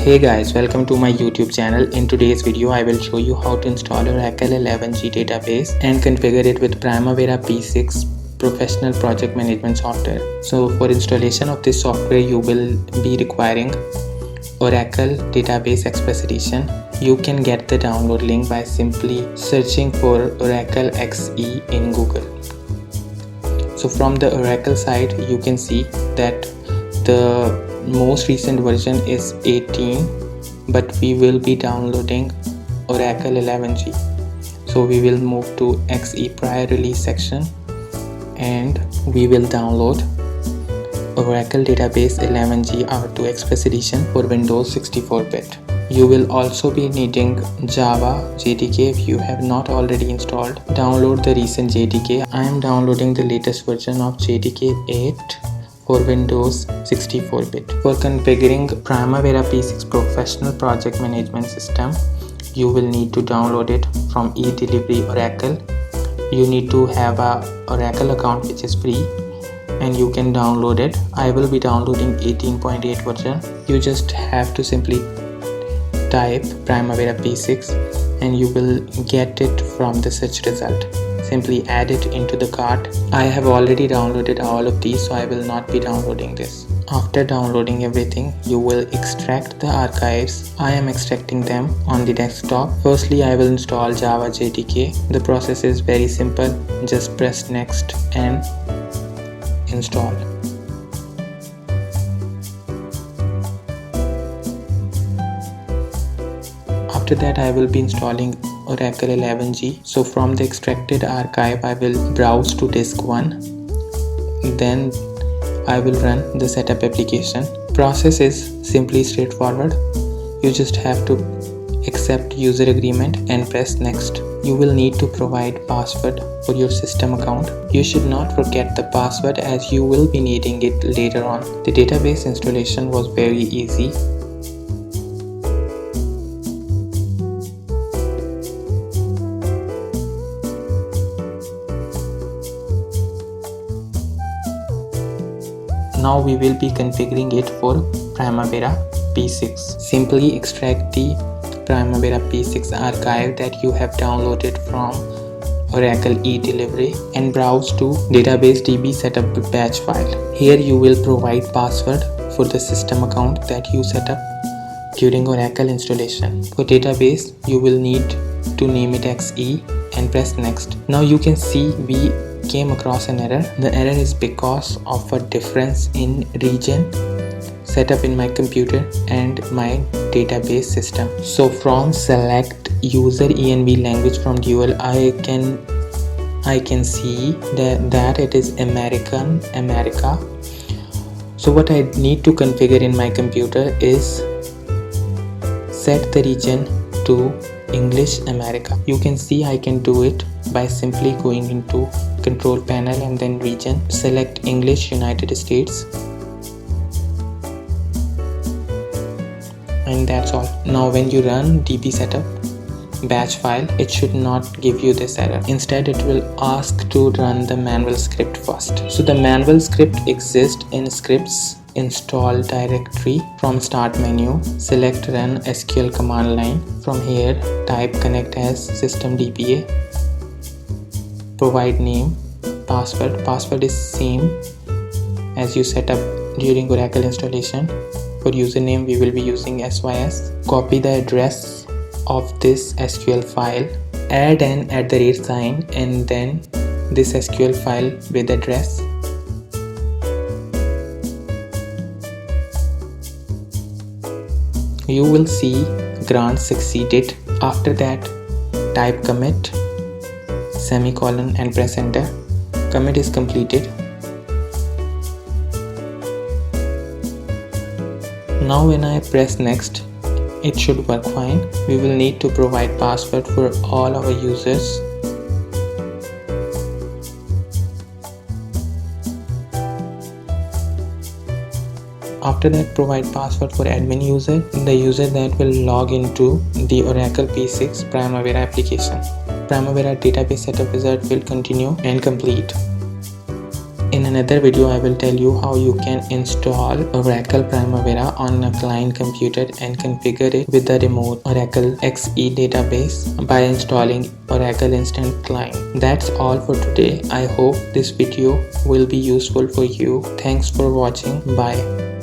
Hey guys, welcome to my YouTube channel. In today's video, I will show you how to install Oracle 11g database and configure it with Primavera P6 professional project management software. So for installation of this software, you will be requiring Oracle Database Express Edition. You can get the download link by simply searching for Oracle XE in Google. So from the Oracle site, you can see that the most recent version is 18, but we will be downloading Oracle 11g. So we will move to XE prior release section and we will download Oracle Database 11g R2 Express Edition for Windows 64-bit. You will also be needing Java JDK if you have not already installed. Download the recent JDK. I am downloading the latest version of JDK 8 for Windows 64-bit. For configuring Primavera P6 Professional Project Management System, you will need to download it from eDelivery Oracle. You need to have a Oracle account which is free and you can download it. I will be downloading 18.8 version. You just have to simply type Primavera P6 and you will get it from the search result. Simply add it into the cart. I have already downloaded all of these, so I will not be downloading this. After downloading everything, you will extract the archives. I am extracting them on the desktop. Firstly, I will install Java JDK. The process is very simple. Just press next and install. After that, I will be installing Oracle 11g. So from the extracted archive, I will browse to disk 1. Then I will run the setup application. Process is simply straightforward. You just have to accept user agreement and press next. You will need to provide password for your system account. You should not forget the password as you will be needing it later on. The database installation was very easy. Now we will be configuring it for Primavera P6. Simply extract the Primavera P6 archive that you have downloaded from Oracle eDelivery and browse to database DB setup batch file. Here you will provide password for the system account that you set up during Oracle installation. For database, you will need to name it XE and press next. Now you can see we came across an error. The error is because of a difference in region set up in my computer and my database system. So from select user env language from dual, I can see that it is America. So what I need to configure in my computer is set the region to English America. You can see I can do it by simply going into control panel and then region, select English United States, and that's all. Now when you run db setup batch file, it should not give you this error. Instead it will ask to run the manual script first. So the manual script exists in scripts install directory. From start menu, select run SQL command line. From here type connect as systemdba, provide name, password is same as you set up during Oracle installation. For username we will be using SYS. Copy the address of this SQL file, add an @ sign and then this SQL file with address. You will see grant succeeded. After that type commit semicolon and press enter. Commit is completed. Now when I press next, it should work fine. We will need to provide password for all our users. After that, provide password for admin user, the user that will log into the Oracle P6 Primavera application. Primavera database setup wizard will continue and complete. In another video, I will tell you how you can install Oracle Primavera on a client computer and configure it with the remote Oracle XE database by installing Oracle Instant Client. That's all for today. I hope this video will be useful for you. Thanks for watching. Bye.